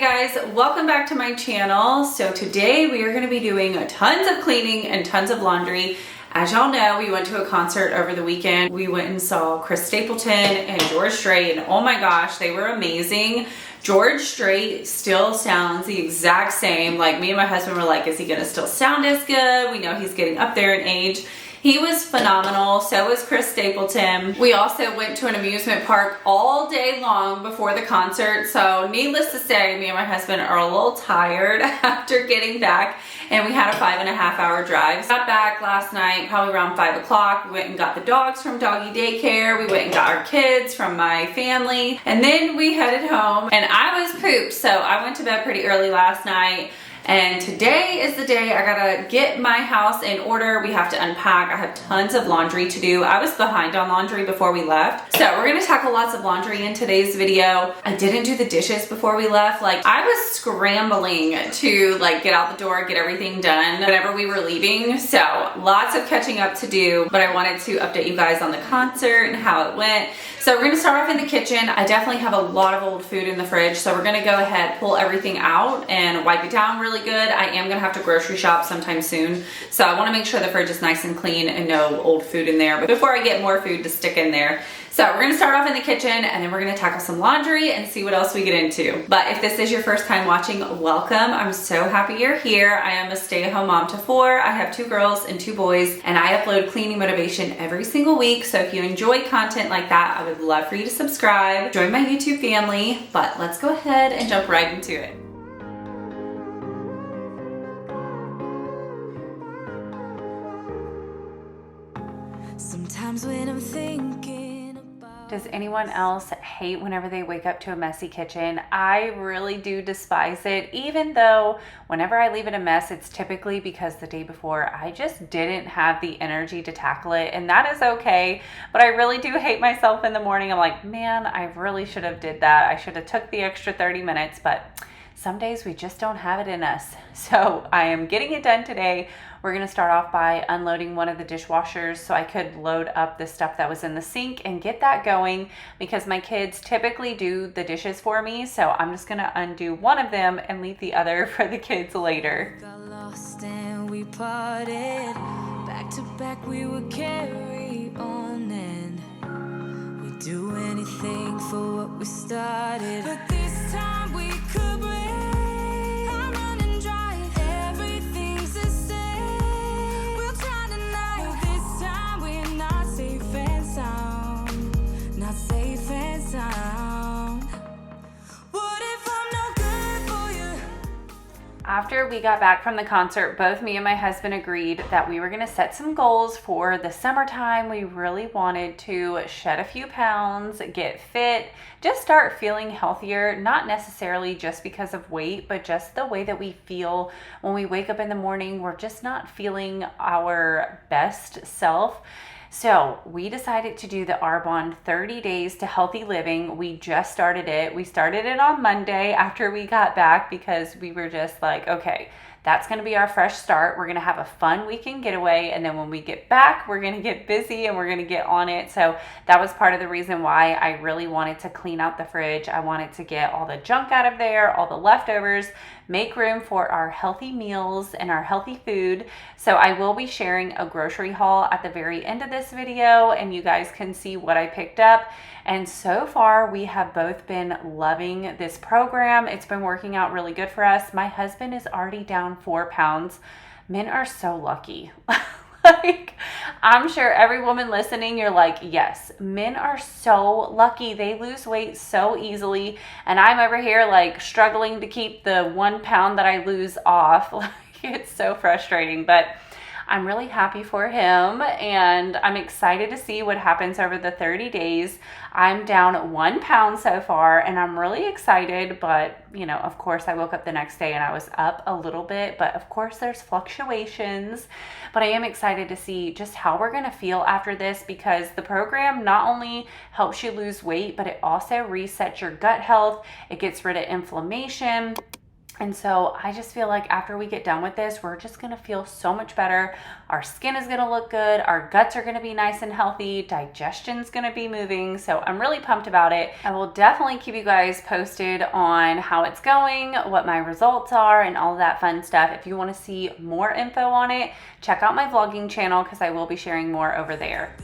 Hey guys, welcome back to my channel. So today we are going to be doing tons of cleaning and tons of laundry. As y'all know, we went to a concert over the weekend. We went and saw Chris Stapleton and George Strait, and oh my gosh, they were amazing. George Strait still sounds the exact same. Like, me and my husband were like, is he gonna still sound as good? We know he's getting up there in age. He was phenomenal. So was Chris Stapleton. We also went to an amusement park all day long before the concert. So needless to say, me and my husband are a little tired after getting back, and we had a 5.5-hour drive. Got back last night, probably around 5 o'clock. We went and got the dogs from doggy daycare. We went and got our kids from my family. And then we headed home, and I was pooped. So I went to bed pretty early last night. And today is the day I gotta get my house in order. We have to unpack. I have tons of laundry to do. I was behind on laundry before we left. So we're gonna tackle lots of laundry in today's video. I didn't do the dishes before we left. Like, I was scrambling to get out the door, get everything done whenever we were leaving. So lots of catching up to do, but I wanted to update you guys on the concert and how it went. So we're gonna start off in the kitchen. I definitely have a lot of old food in the fridge. So we're gonna go ahead, pull everything out and wipe it down really good. I am gonna have to grocery shop sometime soon. So I wanna make sure the fridge is nice and clean and no old food in there, but before I get more food to stick in there. So we're gonna start off in the kitchen, and then we're gonna tackle some laundry and see what else we get into. But if this is your first time watching, welcome. I'm so happy you're here. I am a stay-at-home mom to 4. I have 2 girls and 2 boys, and I upload cleaning motivation every single week. So if you enjoy content like that, I would love for you to subscribe, join my YouTube family. But let's go ahead and jump right into it. Sometimes when I'm thinking Does anyone else hate whenever they wake up to a messy kitchen? I really do despise it, even though whenever I leave it a mess, it's typically because the day before I just didn't have the energy to tackle it, and that is okay. But I really do hate myself in the morning. I'm like, man, I really should have did that. I should have took the extra 30 minutes, but some days we just don't have it in us. So I am getting it done today. We're gonna start off by unloading one of the dishwashers so I could load up the stuff that was in the sink and get that going, because my kids typically do the dishes for me. So I'm just gonna undo one of them and leave the other for the kids later. got lost and we parted, back to back we would carry on, and we'd do anything for what we started. But this time we could break. I'm running dry, everything's the same. We'll try tonight. This time we're not safe and sound, not safe and sound. What if I'm no good for you? After we got back from the concert, both me and my husband agreed that we were going to set some goals for the summertime. We really wanted to shed a few pounds, get fit, just start feeling healthier, not necessarily just because of weight, but just the way that we feel when we wake up in the morning. We're just not feeling our best self. So we decided to do the ARBONNE 30 Days to Healthy Living. We just started it. We started it on Monday after we got back, because we were just like, okay, that's going to be our fresh start. We're going to have a fun weekend getaway, and then when we get back, we're going to get busy and we're going to get on it. So that was part of the reason why I really wanted to clean out the fridge. I wanted to get all the junk out of there, all the leftovers, make room for our healthy meals and our healthy food. So I will be sharing a grocery haul at the very end of this video, and you guys can see what I picked up. And so far, we have both been loving this program. It's been working out really good for us. My husband is already down 4 pounds. Men are so lucky. Like, I'm sure every woman listening, you're like, yes, men are so lucky. They lose weight so easily. And I'm over here like struggling to keep the 1 pound that I lose off. Like, it's so frustrating, but I'm really happy for him, and I'm excited to see what happens over the 30 days. I'm down 1 pound so far, and I'm really excited, but you know, of course, I woke up the next day and I was up a little bit, but of course there's fluctuations. But I am excited to see just how we're gonna feel after this, because the program not only helps you lose weight, but it also resets your gut health. It gets rid of inflammation. And so I just feel like after we get done with this, we're just gonna feel so much better. Our skin is gonna look good. Our guts are gonna be nice and healthy. Digestion's gonna be moving. So I'm really pumped about it. I will definitely keep you guys posted on how it's going, what my results are, and all of that fun stuff. If you wanna see more info on it, check out my vlogging channel because I will be sharing more over there.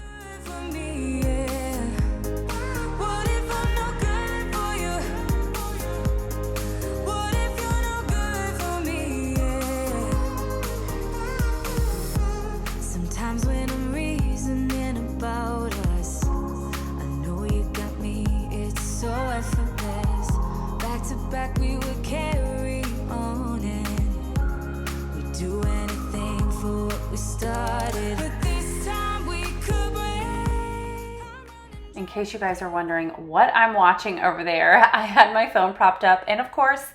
When I'm reasoning about us, I know you got me, it's so effortless. Back to back we would carry on and we'd do anything for what we started, but this time we could break. In case you guys are wondering what I'm watching over there, I had my phone propped up and of course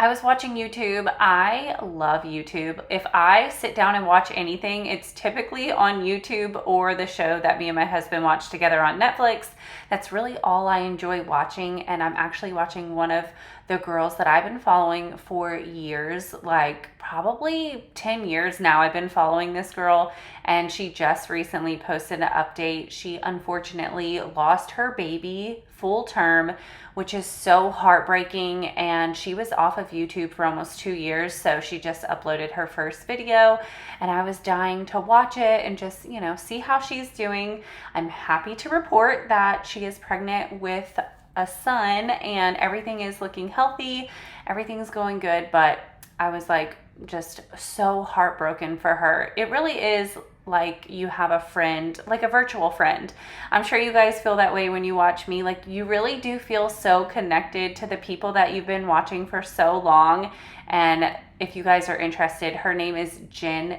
I was watching YouTube. I love YouTube. If I sit down and watch anything, it's typically on YouTube or the show that me and my husband watch together on Netflix. That's really all I enjoy watching, and I'm actually watching one of the girls that I've been following for years, like probably 10 years now. I've been following this girl, and she just recently posted an update. She unfortunately lost her baby full term, which is so heartbreaking, and she was off of YouTube for almost 2 years, so she just uploaded her first video, and I was dying to watch it and just, you know, see how she's doing. I'm happy to report that she is pregnant with a son, and everything is looking healthy, everything's going good, but I was like just so heartbroken for her. It really is like you have a friend, like a virtual friend. I'm sure you guys feel that way when you watch me. Like you really do feel so connected to the people that you've been watching for so long. And if you guys are interested, her name is Jen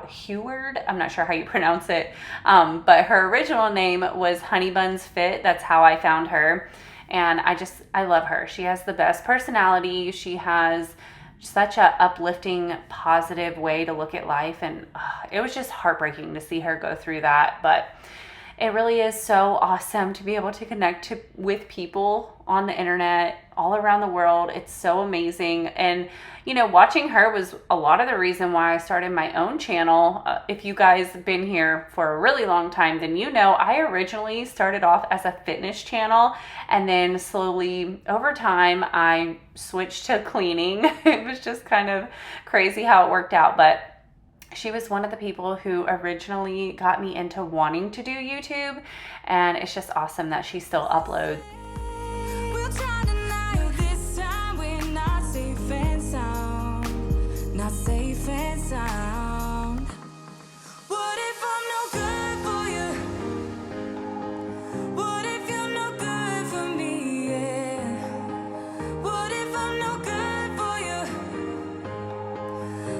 Heward. I'm not sure how you pronounce it, but her original name was Honeybuns Fit. That's how I found her. And I love her. She has the best personality. She has such a uplifting, positive way to look at life, and it was just heartbreaking to see her go through that. But it really is so awesome to be able to connect with people on the internet all around the world. It's so amazing. And you know, watching her was a lot of the reason why I started my own channel. If you guys have been here for a really long time, then you know I originally started off as a fitness channel, and then slowly over time I switched to cleaning. It was just kind of crazy how it worked out, but she was one of the people who originally got me into wanting to do YouTube, and it's just awesome that she still uploads. We'll try tonight, this time we're not safe and sound, not safe and sound. What if I'm no good for you? What if you're no good for me? Yeah. What if I'm no good for you?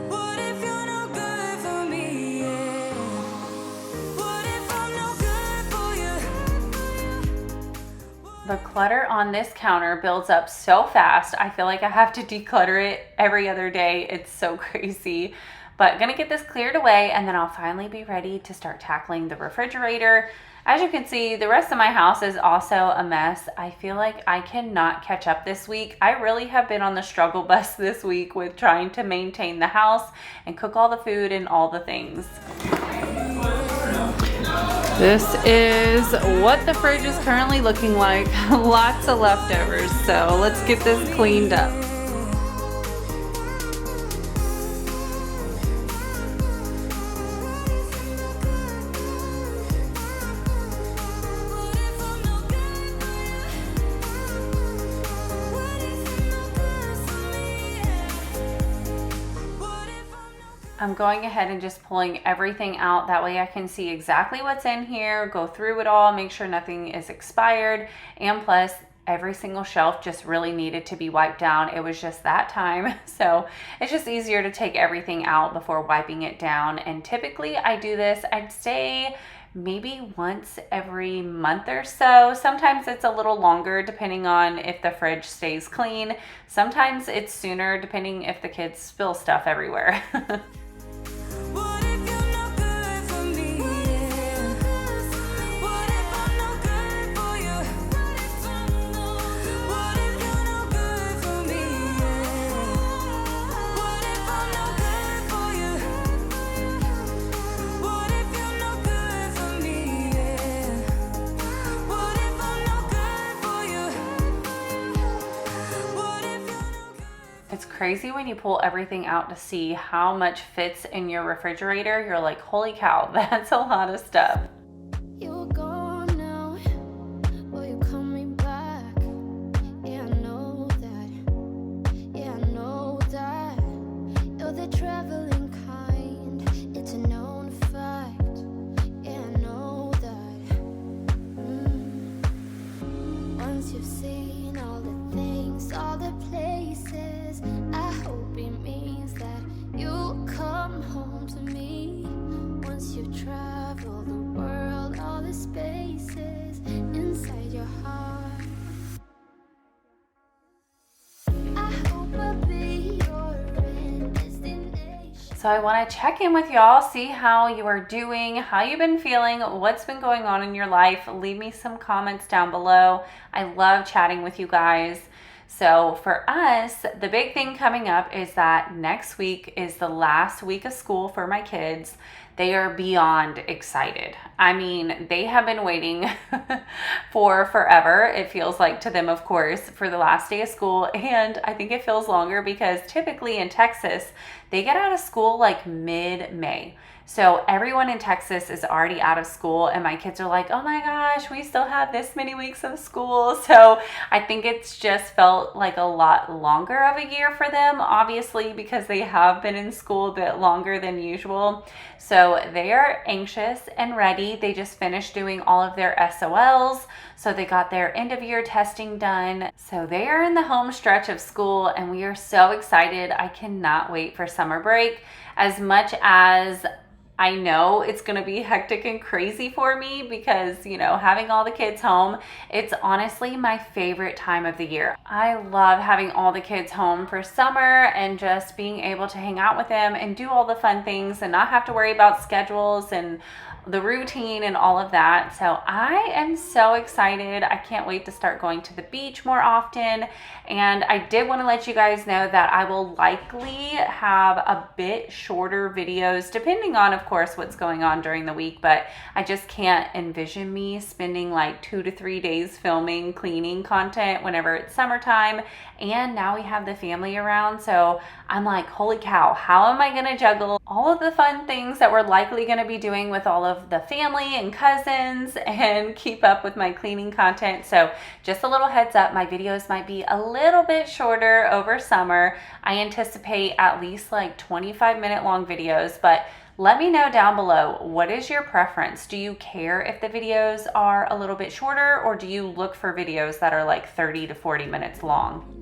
What if you're no good for me? Yeah. What if I'm no good for you? The clutter on this counter builds up so fast. I feel like I have to declutter it every other day. It's so crazy. But gonna get this cleared away, and then I'll finally be ready to start tackling the refrigerator. As you can see, the rest of my house is also a mess. I feel like I cannot catch up this week. I really have been on the struggle bus this week with trying to maintain the house and cook all the food and all the things. This is what the fridge is currently looking like. Lots of leftovers, so let's get this cleaned up. I'm going ahead and just pulling everything out. That way I can see exactly what's in here, go through it all, make sure nothing is expired. And plus, every single shelf just really needed to be wiped down. It was just that time. So it's just easier to take everything out before wiping it down. And typically I do this, I'd say maybe once every month or so. Sometimes it's a little longer depending on if the fridge stays clean. Sometimes it's sooner depending if the kids spill stuff everywhere. What if you're no good for me? What if I'm no good for you? What if you're no good for me? It's crazy when you pull everything out to see how much fits in your refrigerator. You're like, holy cow, that's a lot of stuff. You're gone now, will you call me back? Yeah, I know that. Yeah, I know that. You're the traveling kind. It's a known fact. Yeah, I know that. Once you've seen all the things, all the places, I hope it means that you'll come home to me. Once you've traveled the world, all the spaces inside your heart, I hope I'll be your destination. So I want to check in with y'all, see how you are doing, how you've been feeling, what's been going on in your life. Leave me some comments down below. I love chatting with you guys. So for us, the big thing coming up is that next week is the last week of school for my kids. They are beyond excited. I mean, they have been waiting for forever. It feels like to them, of course, for the last day of school. And I think it feels longer because typically in Texas, they get out of school like mid-May. So everyone in Texas is already out of school and my kids are like, oh my gosh, we still have this many weeks of school. So I think it's just felt like a lot longer of a year for them, obviously, because they have been in school a bit longer than usual. So they are anxious and ready. They just finished doing all of their SOLs. So they got their end of year testing done. So they are in the home stretch of school and we are so excited. I cannot wait for summer break. As much as I know it's going to be hectic and crazy for me because, you know, having all the kids home, it's honestly my favorite time of the year. I love having all the kids home for summer and just being able to hang out with them and do all the fun things and not have to worry about schedules and the routine and all of that. So I am so excited. I can't wait to start going to the beach more often. And I did want to let you guys know that I will likely have a bit shorter videos, depending on, of course, what's going on during the week. But I just can't envision me spending like 2 to 3 days filming cleaning content whenever it's summertime. And now we have the family around. So I'm like, holy cow, how am I going to juggle all of the fun things that we're likely going to be doing with all of the family and cousins and keep up with my cleaning content? So just a little heads up, my videos might be a little bit shorter over summer. I anticipate at least like 25-minute long videos, but let me know down below, what is your preference? Do you care if the videos are a little bit shorter, or do you look for videos that are like 30 to 40 minutes long?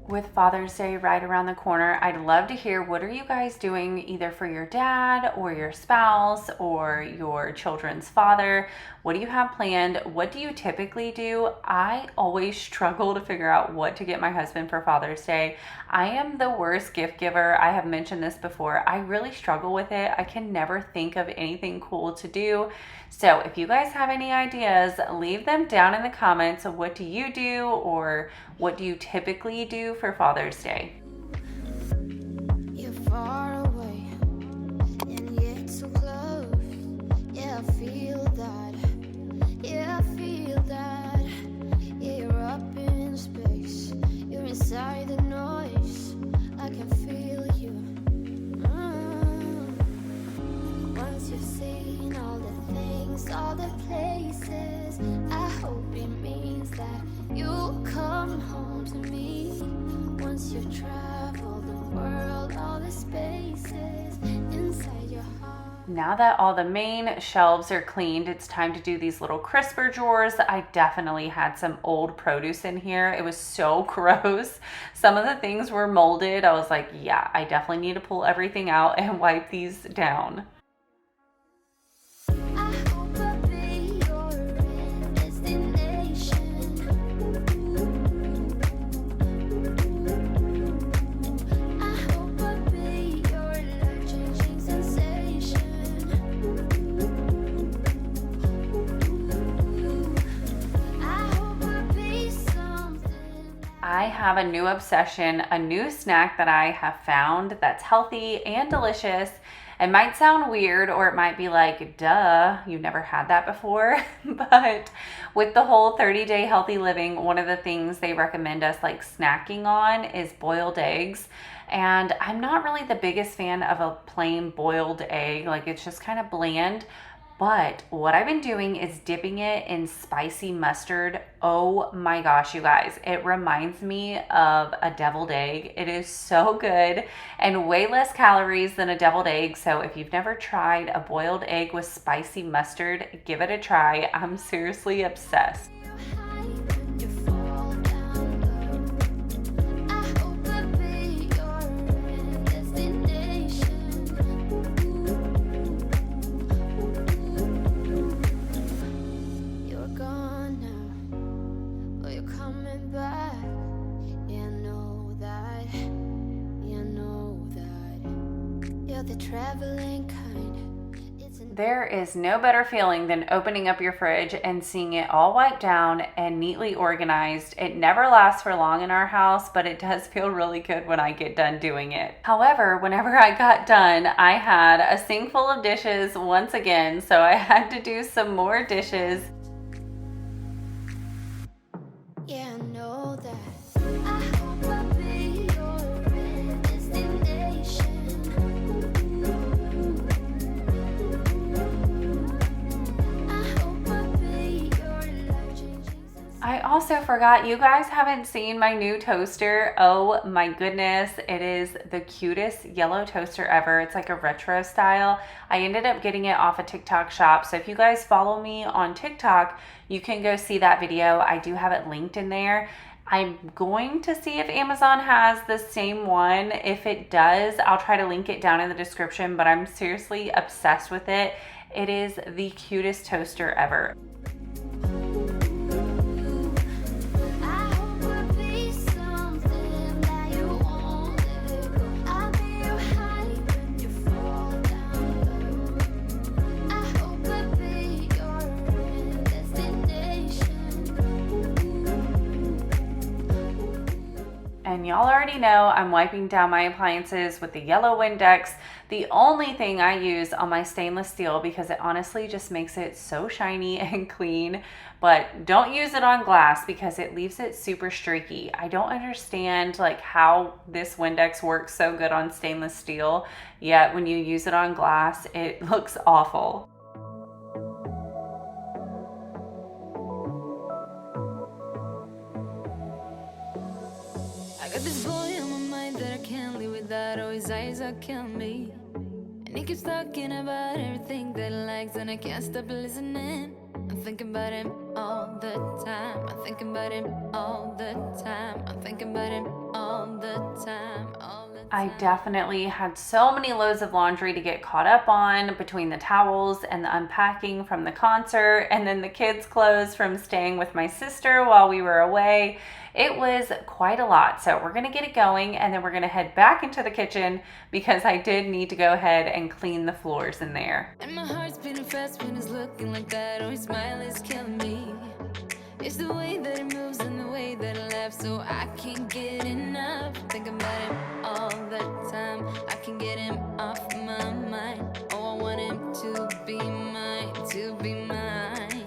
With Father's Day right around the corner, I'd love to hear, what are you guys doing either for your dad or your spouse or your children's father? What do you have planned? What do you typically do? I always struggle to figure out what to get my husband for Father's Day. I am the worst gift giver. I have mentioned this before. I really struggle with it. I can never think of anything cool to do. So if you guys have any ideas, leave them down in the comments of what do you do or what do you typically do for Father's Day. You're far away and yet so close. Yeah, I feel that. Yeah, I feel that. Yeah, you're up in space. You're inside the noise. I can feel you. Once you've seen all the things, all the places, I hope it means that you'll come home to me. Once you've traveled the world, all the spaces inside your heart. Now that all the main shelves are cleaned, it's time to do these little crisper drawers. I definitely had some old produce in here. It was so gross. Some of the things were molded. I was like, yeah, I definitely need to pull everything out and wipe these down. have a new obsession, a new snack that I have found that's healthy and delicious. It might sound weird, or it might be like, duh, you've never had that before. But with the whole 30-day healthy living, one of the things they recommend us like snacking on is boiled eggs. And I'm not really the biggest fan of a plain boiled egg. Like, it's just kind of bland. But what I've been doing is dipping it in spicy mustard. Oh my gosh, you guys. It reminds me of a deviled egg. It is so good and way less calories than a deviled egg. So if you've never tried a boiled egg with spicy mustard, give it a try. I'm seriously obsessed. There is no better feeling than opening up your fridge and seeing it all wiped down and neatly organized. It never lasts for long in our house, but it does feel really good when I get done doing it. However, whenever I got done, I had a sink full of dishes once again, so I had to do some more dishes. Yeah, I know that. I hope I'll be your destination. I also forgot, you guys haven't seen my new toaster. Oh my goodness, it is the cutest yellow toaster ever. It's like a retro style. I ended up getting it off a TikTok shop. So if you guys follow me on TikTok, you can go see that video. I do have it linked in there. I'm going to see if Amazon has the same one. If it does, I'll try to link it down in the description, but I'm seriously obsessed with it. It is the cutest toaster ever. And y'all already know I'm wiping down my appliances with the yellow Windex, the only thing I use on my stainless steel, because it honestly just makes it so shiny and clean. But don't use it on glass because it leaves it super streaky. I don't understand like how this Windex works so good on stainless steel, yet when you use it on glass, it looks awful. Got this boy on my mind that I can't live without. Oh, his eyes are killing me. And he keeps talking about everything that he likes, and I can't stop listening. I'm thinking about him all the time. I'm thinking about him all the time. I'm thinking about him all the time. I definitely had so many loads of laundry to get caught up on between the towels and the unpacking from the concert and then the kids' clothes from staying with my sister while we were away. It was quite a lot. So we're going to get it going and then we're going to head back into the kitchen because I did need to go ahead and clean the floors in there. And my heart's beating fast when it's looking like that. Oh, his smile is killing me. It's the way that it moves and the way that it laughs, so I can't get enough. Think about him all the time. I can get him off my mind. Oh, I want him to be mine, to be mine.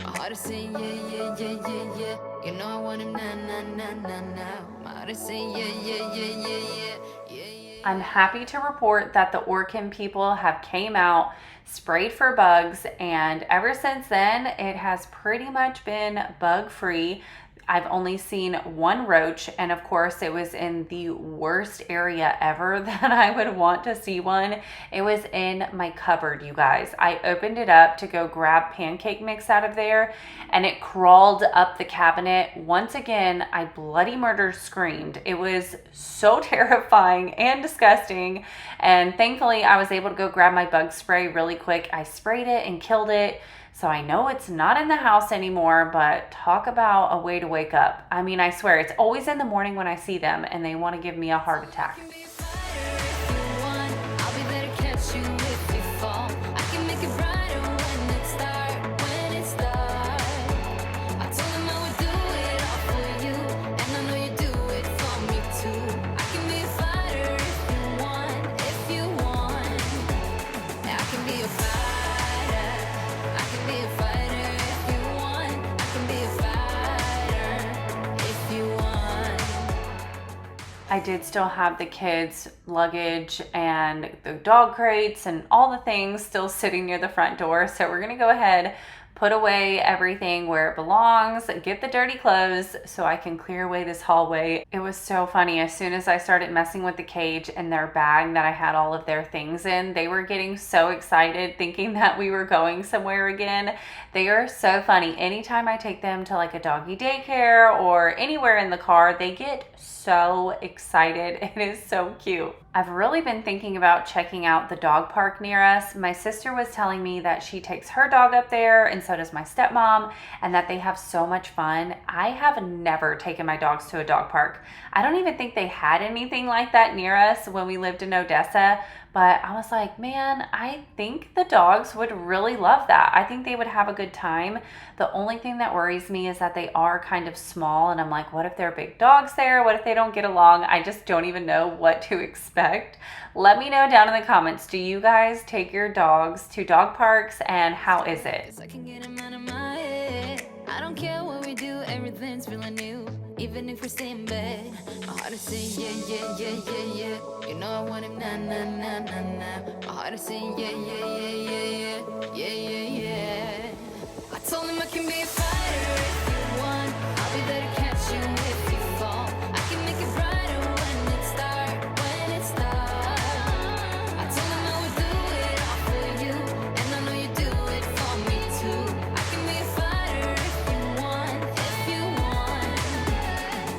My heart is saying yeah, yeah, yeah, yeah, yeah. You know I want him now, now, now, now, now. My heart is saying yeah, yeah, yeah, yeah, yeah, yeah, yeah. I'm happy to report that the Orkin people have came out, sprayed for bugs, and ever since then it has pretty much been bug free. I've only seen one roach, and of course it was in the worst area ever that I would want to see one. It was in my cupboard, you guys. I opened it up to go grab pancake mix out of there, and it crawled up the cabinet. Once again, I bloody murder screamed. It was so terrifying and disgusting, and thankfully I was able to go grab my bug spray really quick. I sprayed it and killed it. So I know it's not in the house anymore, but talk about a way to wake up. I mean, I swear, it's always in the morning when I see them and they want to give me a heart attack. I told him I would do it all for you, and I know you do. I did still have the kids' luggage and the dog crates and all the things still sitting near the front door. So we're gonna go ahead, put away everything where it belongs, get the dirty clothes so I can clear away this hallway. It was so funny. As soon as I started messing with the cage and their bag that I had all of their things in, they were getting so excited thinking that we were going somewhere again. They are so funny. Anytime I take them to like a doggy daycare or anywhere in the car, they get so excited. It is so cute. I've really been thinking about checking out the dog park near us. My sister was telling me that she takes her dog up there, and so does my stepmom, and that they have so much fun. I have never taken my dogs to a dog park. I don't even think they had anything like that near us when we lived in Odessa, but I was like, man, I think the dogs would really love that. I think they would have a good time. The only thing that worries me is that they are kind of small, and I'm like, what if there are big dogs there? What if they don't get along? I just don't even know what to expect. Let me know down in the comments, do you guys take your dogs to dog parks, and how is it? I can get 'em out of my head. I don't care what we do, everything's feeling new. Even if we stay in bed, my heart is saying yeah, yeah, yeah, yeah, yeah. You know I want him nah, nah, nah, nah, nah. My heart is saying yeah, yeah, yeah, yeah, yeah, yeah, yeah, yeah. I told him I can be a fighter if you want. I'll be there to catch you if you fall. I can make it brighter when it's dark, when it's dark. I told him I would do it all for you, and I know you do it for me too. I can be a fighter if you want, if you want.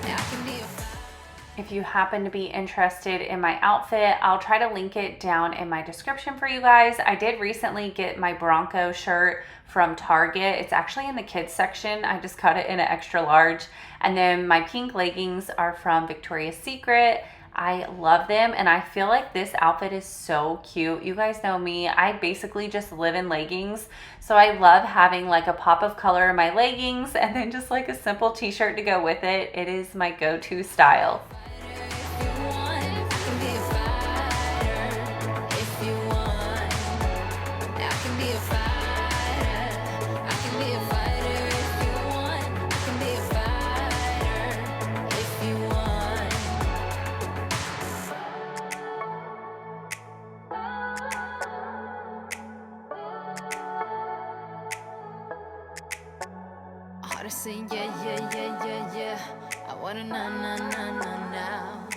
Yeah, I can be a fighter. If you happen to be interested in my outfit, I'll try to link it down in my description for you guys. I did recently get my Bronco shirt from Target. It's actually in the kids section. I just cut it in an extra large. And then my pink leggings are from Victoria's Secret. I love them, and I feel like this outfit is so cute. You guys know me, I basically just live in leggings. So I love having like a pop of color in my leggings and then just like a simple t-shirt to go with it. It is my go-to style. Saying yeah, yeah, yeah, yeah, yeah. I wanna na na na na now.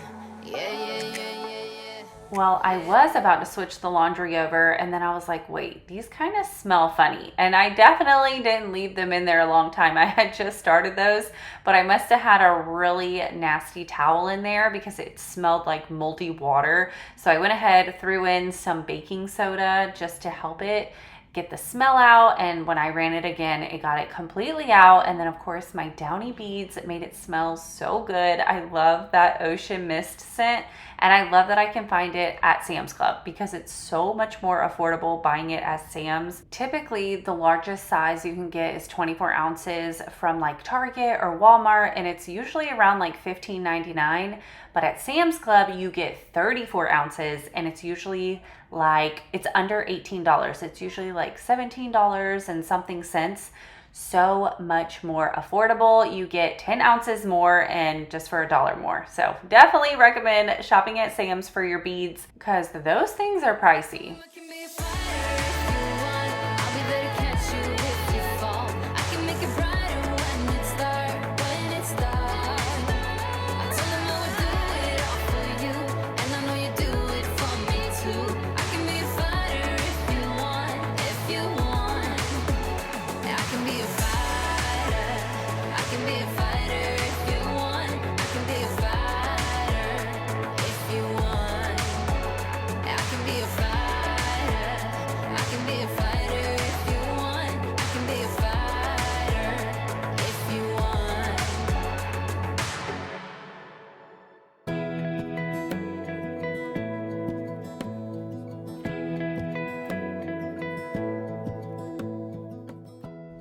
Yeah, yeah, yeah, yeah, yeah. Well, I was about to switch the laundry over, and then I was like, wait, these kind of smell funny. And I definitely didn't leave them in there a long time. I had just started those, but I must have had a really nasty towel in there because it smelled like moldy water. So I went ahead, threw in some baking soda just to help it get the smell out, and when I ran it again, it got it completely out. And then of course my downy beads made it smell so good. I love that ocean mist scent, and I love that I can find it at Sam's Club because it's so much more affordable buying it at Sam's. Typically the largest size you can get is 24 ounces from like Target or Walmart, and it's usually around like $15.99. But at Sam's Club you get 34 ounces, and it's usually like, it's under $18. It's usually like $17 and something cents. So much more affordable. You get 10 ounces more and just for $1 more. So definitely recommend shopping at Sam's for your beads because those things are pricey.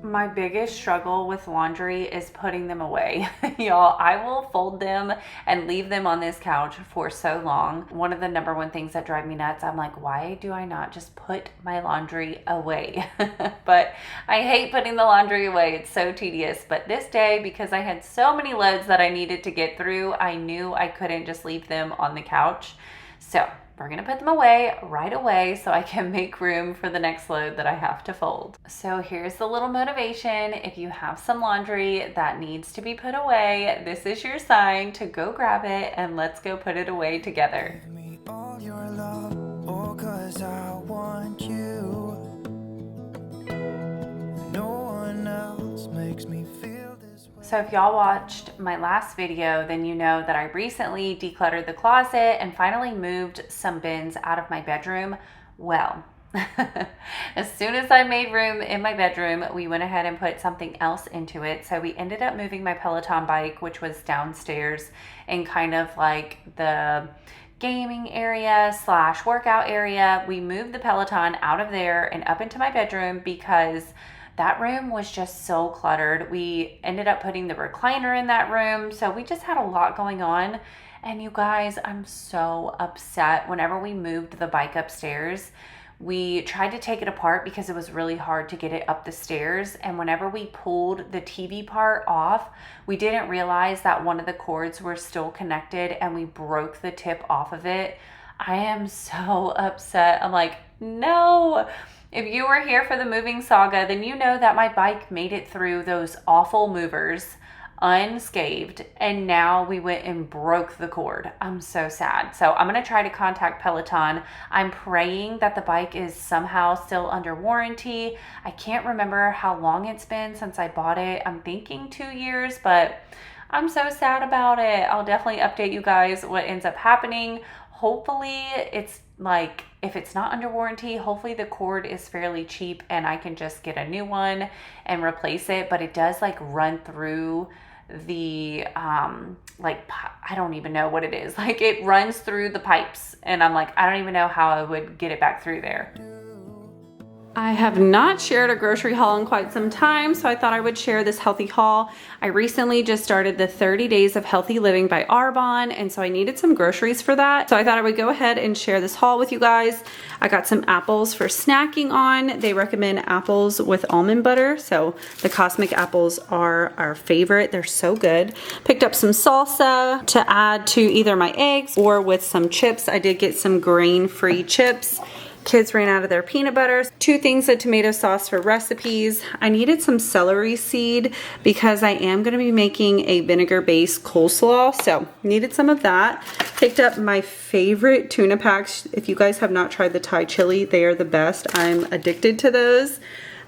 My biggest struggle with laundry is putting them away. Y'all, I will fold them and leave them on this couch for so long. One of the number one things that drive me nuts, I'm like, why do I not just put my laundry away? But I hate putting the laundry away. It's so tedious. But this day, because I had so many loads that I needed to get through, I knew I couldn't just leave them on the couch. So we're gonna put them away right away so I can make room for the next load that I have to fold. So here's the little motivation. If you have some laundry that needs to be put away, this is your sign to go grab it and let's go put it away together. Give me all your love, oh, 'cause I want you. No one else makes me feel this way. So if y'all watched my last video, then you know that I recently decluttered the closet and finally moved some bins out of my bedroom. Well, as soon as I made room in my bedroom, we went ahead and put something else into it. So we ended up moving my Peloton bike, which was downstairs in kind of like the gaming area / workout area. We moved the Peloton out of there and up into my bedroom because that room was just so cluttered. We ended up putting the recliner in that room. So we just had a lot going on. And you guys, I'm so upset. Whenever we moved the bike upstairs, we tried to take it apart because it was really hard to get it up the stairs. And whenever we pulled the TV part off, we didn't realize that one of the cords were still connected and we broke the tip off of it. I am so upset. I'm like, no. If you were here for the moving saga, then you know that my bike made it through those awful movers unscathed, and now we went and broke the cord. I'm so sad. So I'm going to try to contact Peloton. I'm praying that the bike is somehow still under warranty. I can't remember how long it's been since I bought it. I'm thinking 2 years, but I'm so sad about it. I'll definitely update you guys what ends up happening. Hopefully it's like, if it's not under warranty, hopefully the cord is fairly cheap and I can just get a new one and replace it. But it does like run through the, like, I don't even know what it is. Like it runs through the pipes and I'm like, I don't even know how I would get it back through there. I have not shared a grocery haul in quite some time, so I thought I would share this healthy haul. I recently just started the 30 Days of Healthy Living by ARBONNE, and so I needed some groceries for that. So I thought I would go ahead and share this haul with you guys. I got some apples for snacking on. They recommend apples with almond butter, so the Cosmic apples are our favorite. They're so good. Picked up some salsa to add to either my eggs or with some chips. I did get some grain-free chips. Kids ran out of their peanut butter. 2 things of tomato sauce for recipes. I needed some celery seed because I am going to be making a vinegar-based coleslaw, so needed some of that. Picked up my favorite tuna packs. If you guys have not tried the Thai chili, they are the best. I'm addicted to those.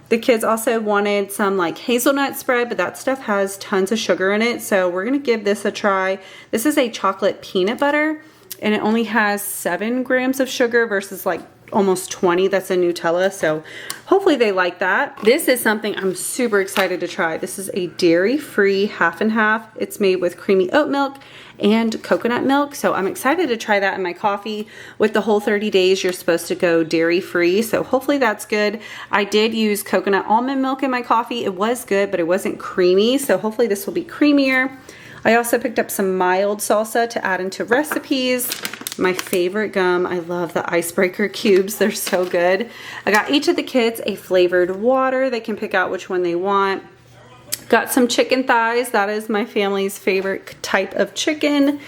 The kids also wanted some like hazelnut spread, but that stuff has tons of sugar in it, so we're going to give this a try. This is a chocolate peanut butter, and it only has 7 grams of sugar versus like almost 20 that's in Nutella, so hopefully they like that. This is something I'm super excited to try. This is a dairy-free half and half. It's made with creamy oat milk and coconut milk, so I'm excited to try that in my coffee. With the whole 30 days, you're supposed to go dairy-free, so hopefully that's good. I did use coconut almond milk in my coffee. It was good, but it wasn't creamy, so hopefully this will be creamier. I also picked up some mild salsa to add into recipes. My favorite gum, I love the icebreaker cubes. They're so good. I got each of the kids a flavored water. They can pick out which one they want. Got some chicken thighs. That is my family's favorite type of chicken.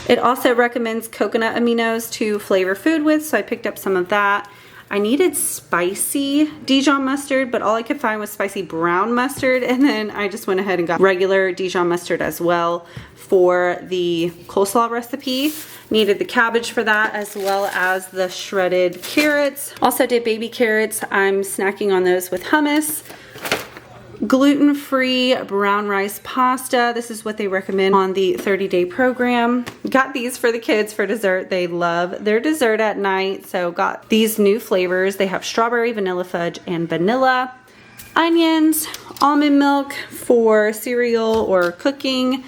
It also recommends coconut aminos to flavor food with, so I picked up some of that. I needed spicy Dijon mustard, but all I could find was spicy brown mustard, and then I just went ahead and got regular Dijon mustard as well for the coleslaw recipe. Needed the cabbage for that, as well as the shredded carrots. Also did baby carrots. I'm snacking on those with hummus. Gluten-free brown rice pasta. This is what they recommend on the 30-day program. Got these for the kids for dessert. They love their dessert at night, so got these new flavors. They have strawberry, vanilla fudge, and vanilla. Onions, almond milk for cereal or cooking.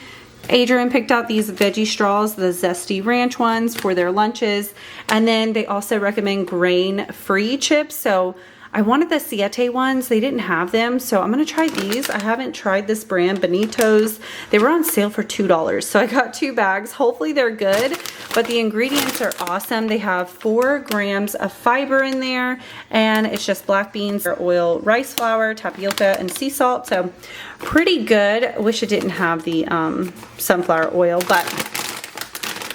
Adrian picked out these veggie straws, the zesty ranch ones, for their lunches. And then they also recommend grain-free chips. So I wanted the Siete ones. They didn't have them, so I'm gonna try these. I haven't tried this brand, Benito's. They were on sale for $2, so I got 2 bags. Hopefully they're good, but the ingredients are awesome. They have 4 grams of fiber in there, and it's just black beans, oil, rice flour, tapioca, and sea salt, so pretty good. I wish it didn't have the sunflower oil, but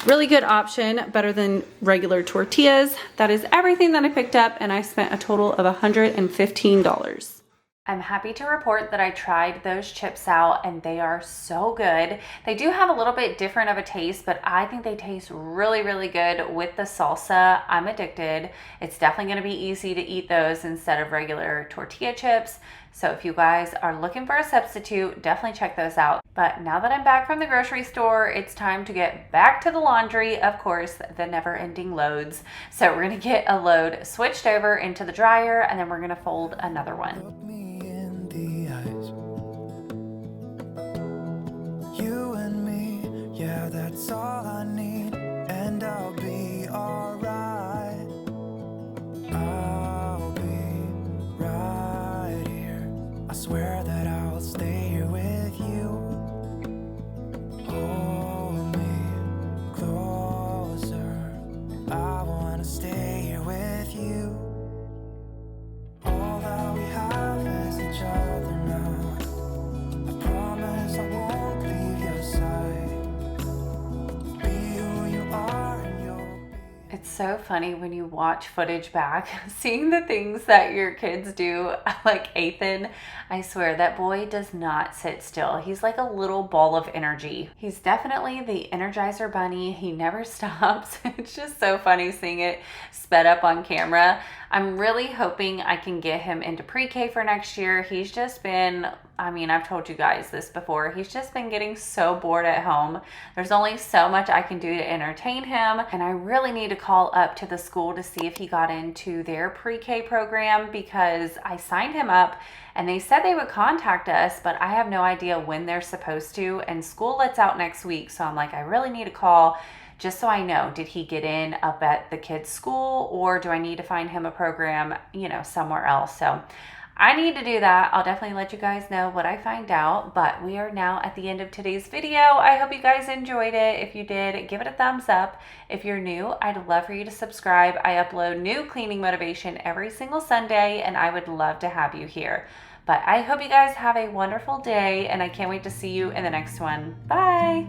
really good option, better than regular tortillas. That is everything that I picked up, and I spent a total of $115. I'm happy to report that I tried those chips out and they are so good. They do have a little bit different of a taste, but I think they taste really, really good with the salsa. I'm addicted. It's definitely gonna be easy to eat those instead of regular tortilla chips. So if you guys are looking for a substitute, definitely check those out. But now that I'm back from the grocery store, it's time to get back to the laundry. Of course, the never-ending loads. So we're gonna get a load switched over into the dryer, and then we're gonna fold another one. Look me in the eyes. You and me, yeah, that's all I need, and I'll be alright. I'll be right here. I swear that I'll stay here with you. Hold me closer. I wanna stay here with you. All that we have is each other now. I promise I won't leave your side. Be who you are and you'll be. It's so funny when you watch footage back, seeing the things that your kids do, like Ethan. I swear that boy does not sit still. He's like a little ball of energy. He's definitely the Energizer bunny. He never stops. It's just so funny seeing it sped up on camera. I'm really hoping I can get him into pre-K for next year. He's just been, I mean, I've told you guys this before, he's just been getting so bored at home. There's only so much I can do to entertain him, and I really need to call up to the school to see if he got into their pre-K program, because I signed him up and they said they would contact us, but I have no idea when they're supposed to, and school lets out next week, so I'm like, I really need to call just so I know, did he get in up at the kid's school, or do I need to find him a program, you know, somewhere else? So I need to do that. I'll definitely let you guys know what I find out, but we are now at the end of today's video. I hope you guys enjoyed it. If you did, give it a thumbs up. If you're new, I'd love for you to subscribe. I upload new cleaning motivation every single Sunday, and I would love to have you here. But I hope you guys have a wonderful day, and I can't wait to see you in the next one. Bye.